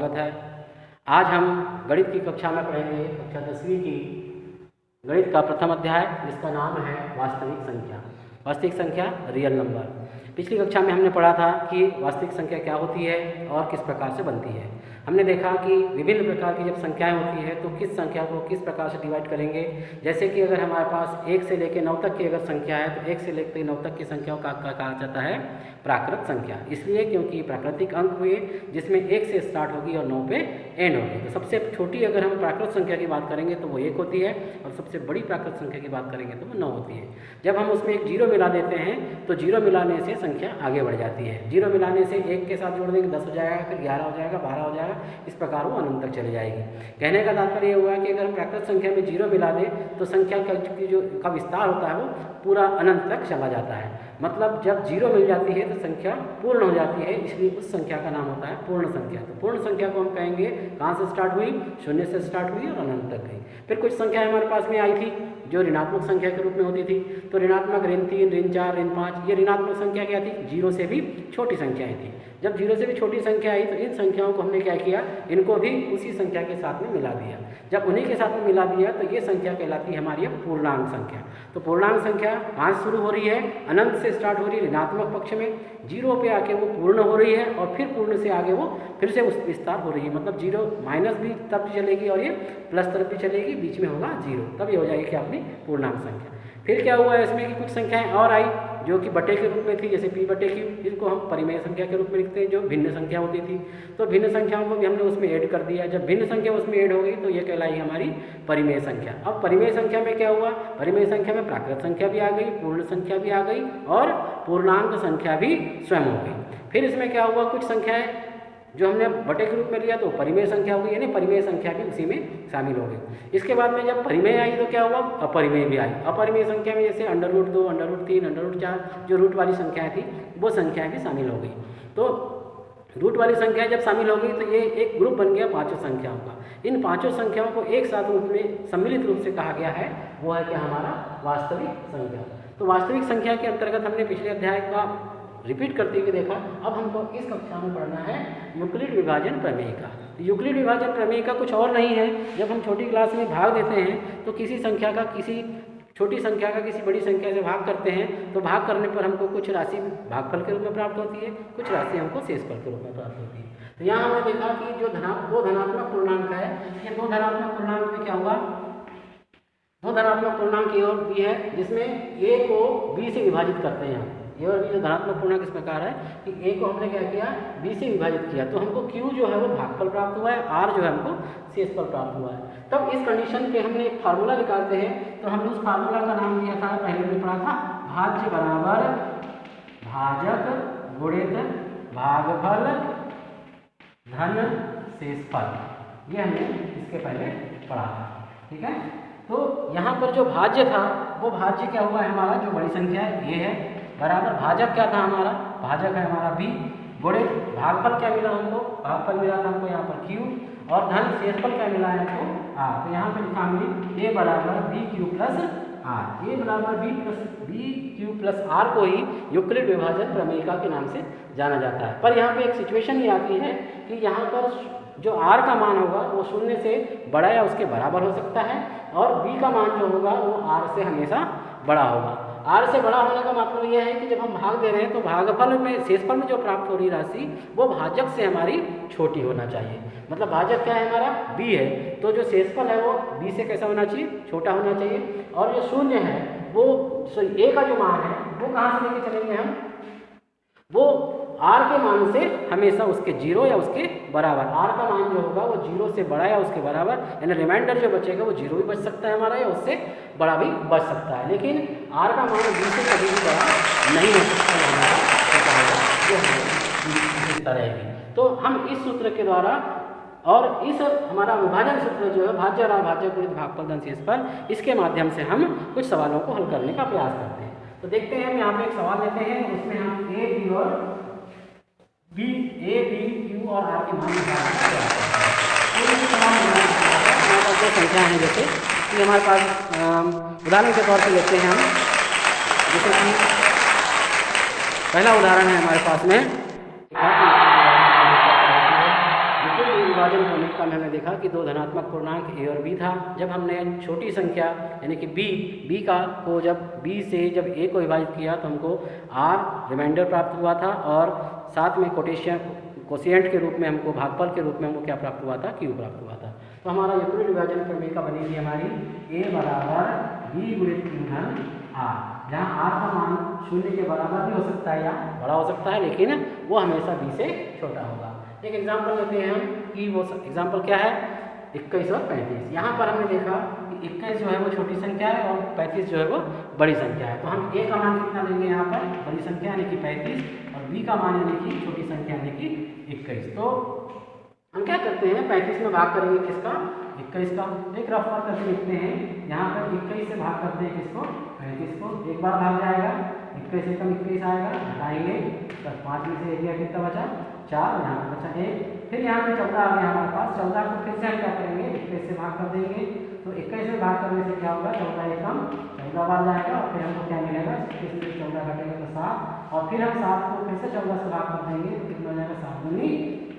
स्वागत है। आज हम गणित की कक्षा में पढ़ेंगे कक्षा 10वीं की गणित का प्रथम अध्याय, जिसका नाम है वास्तविक संख्या। वास्तविक संख्या रियल नंबर। पिछली कक्षा में हमने पढ़ा था कि वास्तविक संख्या क्या होती है और किस प्रकार से बनती है। हमने देखा कि विभिन्न प्रकार की जब संख्याएं होती है तो किस संख्या को किस प्रकार से डिवाइड करेंगे। जैसे कि अगर हमारे पास 1 से लेकर 9 तक की अगर संख्या है तो 1 से लेकर 9 तक की संख्याओं का कहा जाता है प्राकृत संख्या। इसलिए क्योंकि प्राकृतिक अंक हुए जिसमें 1 से स्टार्ट होगी और 9 पे एंड होगी। तो सबसे छोटी अगर हम प्राकृत संख्या की बात करेंगे तो वो 1 होती है, और सबसे बड़ी प्राकृत संख्या की बात करेंगे तो वो 9 होती है। जब हम उसमें एक 0 मिला देते हैं तो 0 मिलाने से संख्या आगे बढ़ जाती है। 0 मिलाने से 1 के साथ जोड़ देंगे 10 हो जाएगा, फिर 11 हो जाएगा, 12 हो जाएगा, इस प्रकार वो अनंत तक चली जाएगी। कहने का तात्पर्य ये हुआ कि अगर हम प्राकृत संख्या में 0 मिला दें तो संख्या का विस्तार होता है वो पूरा अनंत तक चला जाता है। मतलब जब 0 मिल जाती है तो संख्या पूर्ण हो जाती है, इसलिए उस संख्या का नाम होता है पूर्ण संख्या। तो पूर्ण संख्या को हम कहेंगे कहाँ से स्टार्ट हुई, 0 से स्टार्ट हुई और अनंत तक गई। फिर कुछ संख्याएं हमारे पास में आई थी जो ऋणात्मक संख्या के रूप में होती थी। तो ऋणात्मक ऋण 3, ऋण 4, ऋण 5, ये ऋणात्मक संख्या क्या थी, 0 से भी छोटी संख्याएं थी। जब 0 से भी छोटी संख्या आई तो इन संख्याओं को हमने क्या किया, इनको भी उसी संख्या के साथ में मिला दिया। जब उन्हीं के साथ में मिला दिया तो ये संख्या कहलाती है हमारी पूर्णांक संख्या। तो पूर्णांक संख्या 5 शुरू हो रही है, अनंत से स्टार्ट हो रही है ऋणात्मक पक्ष में, 0 पे आके वो पूर्ण हो रही है और फिर पूर्ण से आगे वो फिर से उस विस्तार हो रही है। मतलब 0 माइनस भी तब चलेगी और ये प्लस तरफ भी चलेगी, बीच में होगा 0, तब ये हो जाएगी क्या अपनी पूर्णांक संख्या। फिर क्या हुआ इसमें कि कुछ संख्याएं और आई जो कि बटे के रूप में थी, जैसे p/q। इसको हम परिमेय संख्या के रूप में लिखते हैं, जो भिन्न संख्या होती थी। तो भिन्न संख्याओं को भी हमने उसमें ऐड कर दिया। जब भिन्न संख्या उसमें ऐड हो गई तो ये कहलाई हमारी परिमेय संख्या। अब परिमेय संख्या में क्या हुआ, परिमेय संख्या में प्राकृत संख्या भी आ गई, पूर्ण संख्या भी आ गई और पूर्णांक संख्या भी स्वयं हो गई। फिर इसमें क्या हुआ, कुछ संख्याएं जो हमने बटे के रूप में लिया तो परिमेय संख्या हो गई, यानी परिमेय संख्या भी उसी में शामिल हो गई। इसके बाद में जब परिमेय आई तो क्या हुआ, अपरिमेय भी आई। अपरिमेय संख्या में जैसे √2, √3, √4 जो रूट वाली संख्याएं थी वो संख्याएं भी शामिल हो गई। तो रूट वाली संख्याएं जब शामिल हो गई तो ये एक ग्रुप बन गया 5 संख्याओं का। इन 5 संख्याओं को एक साथ रूप में सम्मिलित रूप से कहा गया है, वो है क्या हमारा वास्तविक संख्या। तो वास्तविक संख्या के अंतर्गत हमने पिछले अध्याय का रिपीट करते हुए देखा। अब हमको इस कक्षा में पढ़ना है यूक्लिड विभाजन प्रमेय का। यूक्लिड विभाजन प्रमेय का कुछ और नहीं है। जब हम छोटी क्लास में भाग देते हैं तो किसी संख्या का किसी छोटी संख्या का किसी बड़ी संख्या से भाग करते हैं तो भाग करने पर हमको कुछ राशि भागफल के रूप में प्राप्त होती है, कुछ राशि हमको शेषफल के रूप में प्राप्त होती है। तो यहाँ हमने देखा कि जो दो धनात्मक पूर्णांक है, ये 2 धनात्मक पूर्णांक में क्या हुआ, 2 धनात्मक पूर्णांक की ओर भी है जिसमें a को b से विभाजित करते हैं। ये और भी जो धनात्मक पूर्णांक इस प्रकार है कि a को हमने क्या किया, b से विभाजित किया, तो हमको q जो है वो भागफल प्राप्त हुआ है, r जो है हमको शेषफल प्राप्त हुआ है। तब इस कंडीशन पे हमने एक फार्मूला निकालते हैं। तो हमने उस फार्मूला का नाम दिया था, पहले हमने पढ़ा था, भाज्य बराबर भाजक गुणित भागफल धन शेषफल। ये हमने इसके पहले पढ़ा था, ठीक है। तो यहाँ पर जो भाज्य था वो भाज्य क्या हुआ है हमारा, जो बड़ी संख्या है ये है, बराबर भाजक क्या था हमारा, भाजक है हमारा b, गुणित भागफल क्या मिला हमको, भागफल मिला था हमको यहाँ पर q, और धन शेषफल क्या मिला है हमको r। तो यहाँ पर लिखा हमने a बराबर bq प्लस r। a बराबर bq प्लस r को ही यूक्लिड विभाजन प्रमेयिका के नाम से जाना जाता है। पर यहाँ पे एक सिचुएशन ये आती है कि यहाँ पर जो r का मान होगा वो 0 से बड़ा या उसके बराबर हो सकता है, और b का मान जो होगा वो r से हमेशा बड़ा होगा। r से बड़ा होने का मतलब यह है कि जब हम भाग दे रहे हैं तो भागफल में शेषफल में जो प्राप्त हो रही राशि वो भाजक से हमारी छोटी होना चाहिए। मतलब भाजक क्या है हमारा, b है, तो जो शेषफल है वो b से कैसा होना चाहिए, छोटा होना चाहिए। और जो 0 है वो a का जो मान है वो कहाँ से लेके चलेंगे हम, वो r के मान से हमेशा उसके 0 या उसके बराबर। r का मान जो होगा वो 0 से बड़ा या उसके बराबर, यानी रिमाइंडर जो बचेगा वो 0 भी बच सकता है हमारा या उससे बड़ा भी बच सकता है, लेकिन r का मान 20 से कभी भी बड़ा नहीं हो सकता है। तो हम इस सूत्र के द्वारा और इस हमारा विभाजन सूत्र जो है भाज्य और अभाज्य गुणित भागफल धन शेषफल, इसके माध्यम से हम कुछ सवालों को हल करने का प्रयास करते हैं। तो देखते हैं, हम यहाँ पे एक सवाल लेते हैं, उसमें हम a b और b, a b q और r के मान निकालने का प्रयास करते हैं। जो संख्या है जैसे कि हमारे पास उदाहरण के तौर पर लेते हैं हम, जैसे कि पहला उदाहरण है हमारे पास में विभाजन प्रमेय में हमने देखा कि दो धनात्मक पूर्णांक a और b था। जब हमने छोटी संख्या यानी कि b को जब b से जब a को विभाजित किया तो हमको r रिमाइंडर प्राप्त हुआ था और साथ में कोशिएंट के रूप में हमको भागफल के रूप में हमको क्या प्राप्त हुआ था, q प्राप्त हुआ था। तो हमारा यूक्लिड विभाजन प्रमेय का बनेगी हमारी a बराबर b गुणित q धन r, जहाँ r का मान 0 के बराबर भी हो सकता है या बड़ा हो सकता है, लेकिन वो हमेशा b से छोटा होगा। एक एग्जाम्पल लेते हैं हम कि वो एग्जाम्पल क्या है, 21 और 35। यहाँ पर हमने देखा कि 21 जो है वो छोटी संख्या है और 35 जो है वो बड़ी संख्या है। तो हम a का मान कितना लेंगे यहाँ पर, बड़ी संख्या यानी कि 35, और b का मान यानी कि छोटी संख्या यानी कि 21। तो हम क्या करते हैं, 35 में भाग करेंगे किसका, 21 का। एक रफ वर्क करके लिखते हैं, यहाँ पर 21 से भाग करते हैं किसको, 35 को। एक बार भाग जाएगा, 21 एकम 21 आएगा, घटाएंगे तो 5 में से 1 गया, कितना बचा 4, यहाँ पर बचा 1। फिर यहाँ पे 14 आ गया हमारे पास, 14 को फिर से हम क्या करेंगे, 21 से भाग कर देंगे। तो 21 में भाग करने से क्या होगा, 14 एकम 14 बार जाएगा और फिर हमको क्या मिलेगा, 21 में 14 घटेगा तो 7, और फिर हम 7 को फिर से 14 से भाग कर देंगे तो कितना हो जाएगा, 7 दूनी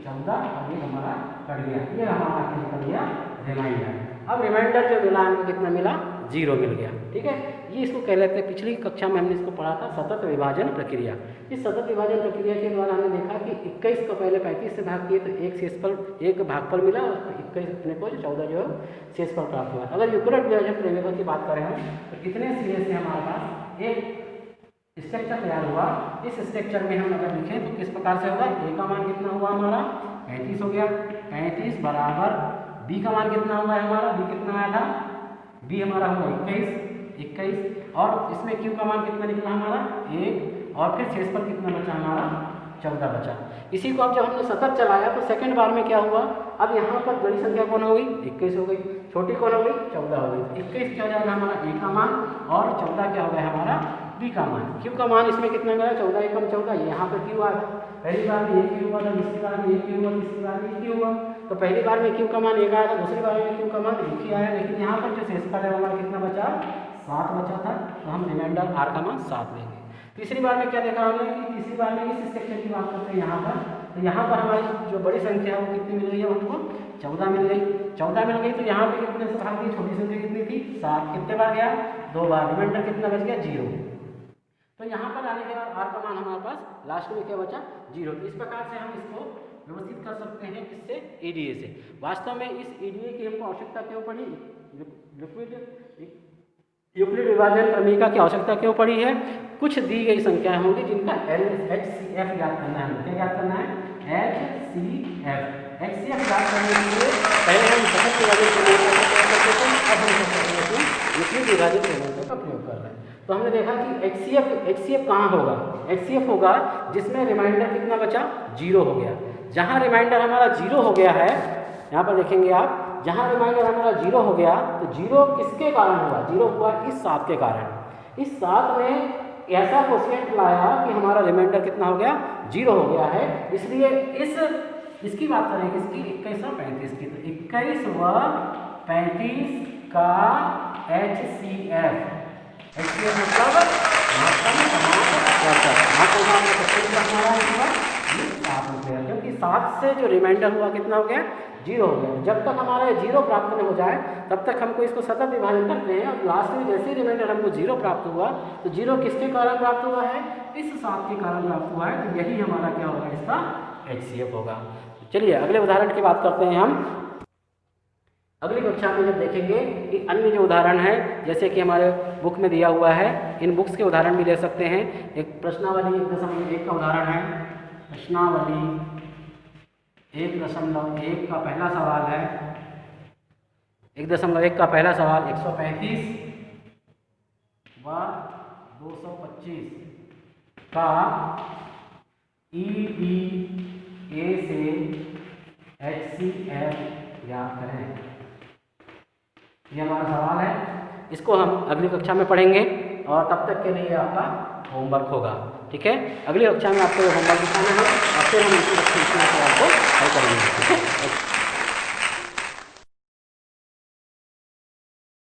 14, और ये हमारा कट गया। ये हमारा निकल गया रिमाइंडर। अब रिमाइंडर जो मिला हमको कितना मिला, 0 मिल गया। ठीक है, ये इसको कह लेते हैं, पिछली कक्षा में हमने इसको पढ़ा था सतत विभाजन प्रक्रिया। इस सतत विभाजन प्रक्रिया के द्वारा हमने देखा कि 21 को पहले 35 से भाग किए तो एक भागफल मिला, और 21 अपने को 14 जो है शेषफल प्राप्त हुआ। अगर यूक्लिड विभाजन प्रमेय की बात करें हम तो कितने सिरे से हमारे पास एक स्ट्रक्चर तैयार हुआ। इस स्ट्रक्चर में हम अगर लिखें तो किस प्रकार से होगा, a का मान कितना हुआ हमारा 35 हो गया, 35 बराबर b का मान कितना हुआ है हमारा, b कितना आया था, b हमारा हुआ 21, और इसमें q का मान कितना निकला हमारा 1, और फिर शेषफल कितना बचा हमारा 14 बचा। इसी को अब जब हमने सतत चलाया तो सेकंड बार में क्या हुआ, अब यहाँ पर बड़ी संख्या कौन हो गई, 21 हो गई, छोटी कौन हो गई, 14 हो गई। तो 21 क्या हो जाएगा हमारा a का मान, और 14 क्या हो गया हमारा b का मान। q का मान इसमें कितना गया, 14 एकम 14, यहाँ पर q आ गया। पहली बार में 1 q हुआ था, दूसरी बार में 1 q हुआ, तीसरी बार में 1 q हुआ। तो पहली बार में q का मान 1 आया था, दूसरी बार में q का मान 1 ही आया, लेकिन यहाँ पर जो शेषफल है हमारा कितना बचा, 7 बचा था। तो हम रिमाइंडर r का मान 7 लेंगे। तीसरी बार में क्या देखा हमने कि तीसरी बार में इस स्ट्रक्चर की बात करते हैं यहाँ पर, तो यहाँ पर हमारी जो बड़ी संख्या है वो कितनी मिल गई है हमको, 14 मिल गई। 14 मिल गई तो यहाँ पे कितने से भाग दी, छोटी संख्या कितनी थी 7, कितने बार गया 2 बार, रिमाइंडर कितना बच गया 0। तो यहाँ पर आने के बाद r का मान हमारे पास लास्ट में क्या बचा 0। इस प्रकार से हम इसको व्यवस्थित कर सकते हैं किससे, EDA से। वास्तव में इस EDA की हमको आवश्यकता क्यों पड़ी, यूक्लिड विभाजन प्रमेय की आवश्यकता क्यों पड़ी है, कुछ दी गई संख्याएं होंगी जिनका HCF याद करना है। क्या याद करना है, HCF याद करने के लिए पहले हम सतत विभाजन प्रमेय का प्रयोग करते थे, अब हम यूक्लिड विभाजन प्रमेय का प्रयोग कर रहे हैं। तो हमने देखा कि HCF कहाँ होगा, HCF होगा जिसमें रिमाइंडर कितना बचा 0 हो गया। जहाँ रिमाइंडर हमारा 0 हो गया है, यहाँ पर देखेंगे आप, जहाँ रिमाइंडर हमारा 0 हो गया तो 0 किसके कारण हुआ, 0 हुआ इस 7 के कारण। इस 7 ने ऐसा कोशिएंट लाया कि हमारा रिमाइंडर कितना हो गया 0 हो गया है। इसलिए इसकी बात करें किसकी, 21 और 35 की, तो 21 व 35 का HCF मतलब क्योंकि 7 से जो रिमाइंडर हुआ कितना हो गया 0 हो गया। जब तक हमारा 0 प्राप्त नहीं हो जाए तब तक हमको इसको सतत विभाजन करते हैं, और लास्ट में जैसे रिमाइंडर हमको 0 प्राप्त हुआ तो 0 किसके कारण प्राप्त हुआ है, इस 7 के कारण प्राप्त हुआ है। तो यही हमारा क्या होगा, इसका HCF होगा। चलिए अगले उदाहरण की बात करते हैं हम। अगली कक्षा में जब देखेंगे कि अन्य जो उदाहरण है, जैसे कि हमारे बुक में दिया हुआ है, इन बुक्स के उदाहरण भी ले सकते हैं। एक प्रश्नावली 1.1 का उदाहरण है, प्रश्नावली 1.1 का पहला सवाल है, 1.1 का पहला सवाल 135 व 225 का EDA से HCF ज्ञात करें। ये हमारा सवाल है, इसको हम अगली कक्षा में पढ़ेंगे और तब तक के लिए आपका होमवर्क होगा। ठीक है, अगली कक्षा में आपको होमवर्क दिखाना है और फिर हम इसी सवाल को हल करेंगे। ठीक है।